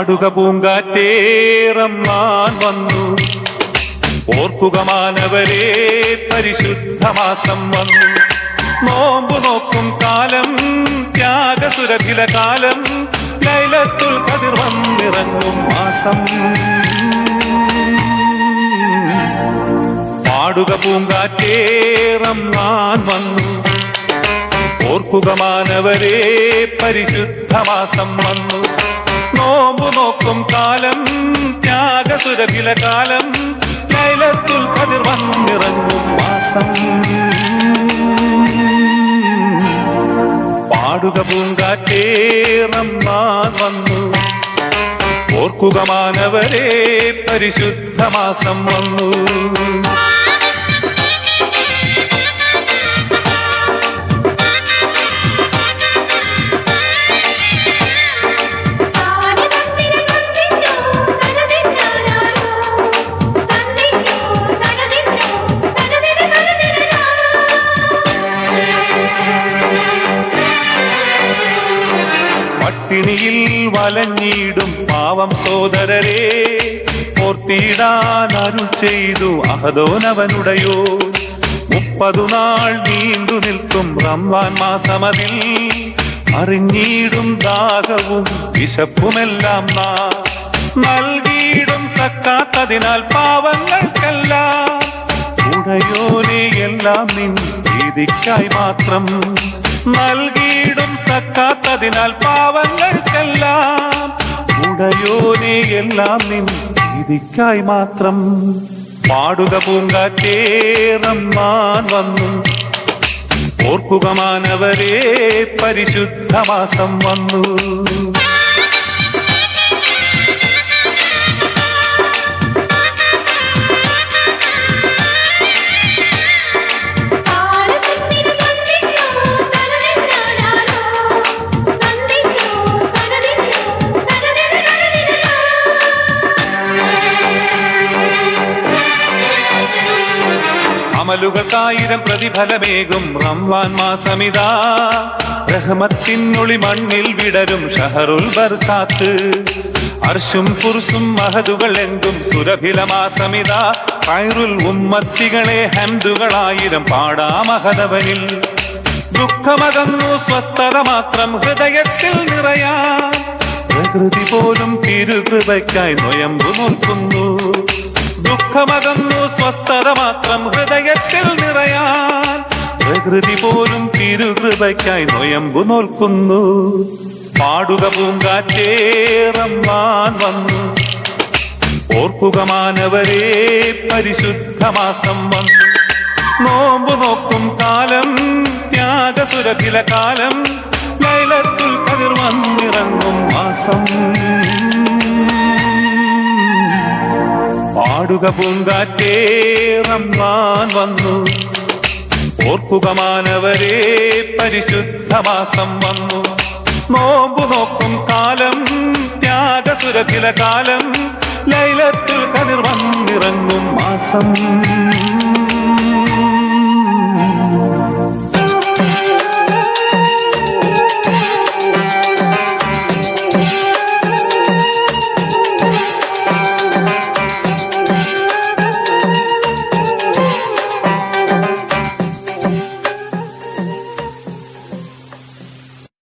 പാടുക പൂങ്കാറ്റേ റമ്മാൻ വന്നു, ഓർക്കുക മാനവരേ പരിശുദ്ധമാസം വന്നു. നോമ്പു നോക്കും കാലം, ത്യാഗസുരഭില കാലം, ലൈലത്തുൽ ഖദ്ർ വന്നിറങ്ങും മാസം. പാടുക പൂങ്കാറ്റേ റമ്മാൻ വന്നു, ഓർക്കുക മാനവരേ പരിശുദ്ധമാസം വന്നു. നോമ്പു നോക്കും കാലം, ത്യാഗസുരഭില കാലം, ലൈലത്തുൽ ഖദ്ർ വന്നിറങ്ങും മാസം. പാടുക പൂങ്കാറ്റേ റമ്മാൻ വന്നു, ഓർക്കുക മാനവരേ പരിശുദ്ധമാസം വന്നു. പട്ടിണിയിൽ വലഞ്ഞിടും പാവം സോദരരെ ഓർത്തിടാൻ അരുൾ ചെയ്തു അഹദോനവനുടയോ. 30 നാൾ നീണ്ടു നിൽക്കും റംളാൻ മാസമതിൽ, അറിഞ്ഞിടും ദാഹവും വിശപ്പുമെല്ലാം നൽകിയിടും സക്കാത്തതിനാൽ പാവങ്ങൾക്കെല്ലാം. ഉടയോനെ എല്ലാം നിൻ പ്രീതിക്കായി മാത്രം നൽകിയിടും സക്കാത്തതിനാൽ പാവങ്ങൾക്കെല്ലാം. ഉടയോനെ എല്ലാം നിൻ പ്രീതിക്കായി മാത്രം. പാടുക പൂങ്കാറ്റേ റമ്മാൻ വന്നു, ഓർക്കുക മാനവരേ പരിശുദ്ധമാസം വന്നു. അമലുകൾക്കായിരം പ്രതിഫലമേകും റംളാൻ മാസമിതാ, റഹ്മത്തിനൊളി മണ്ണിൽ വിടരും ഷഹറുൽ ബർക്കാത്ത്. അർശും കുർസും മഹദുകൾ എങ്കും സുരഭില മാസമിതാ, ഖൈറുൽ ഉമ്മത്തികളെ ഹംദുകളായിരം പാടാമഹദവനിൽ. ദുഃഖമകന്നു സ്വസ്ഥത മാത്രം ഹൃദയത്തിൽ നിറയാൻ, പ്രകൃതി പോലും തിരുകൃപയ്ക്കായി നൊയമ്പു നോൽക്കുന്നു. ദുഃഖമകന്നു സ്വസ്ഥത മാത്രം ഹൃദയത്തിൽ നിറയാൻ, പ്രകൃതി പോലും തിരുകൃപയ്ക്കായി നൊയമ്പു നോൽക്കുന്നു. പാടുക പൂങ്കാറ്റേ റമ്മാൻ വന്നു, ഓർക്കുക മാനവരേ പരിശുദ്ധമാസം വന്നു. നോമ്പു നോക്കും കാലം, ത്യാഗസുരഭില കാലം, ലൈലത്തുൽ ഖദ്ർ വന്നിറങ്ങും മാസം. പാടുക പൂങ്കാറ്റേ റമ്മാൻ വന്നു, ഓർക്കുക മാനവരേ പരിശുദ്ധമാസം വന്നു. നോമ്പു നോക്കും കാലം, ത്യാഗസുരഭില കാലം, ലൈലത്തുൽ ഖദ്ർ വന്നിറങ്ങും മാസം.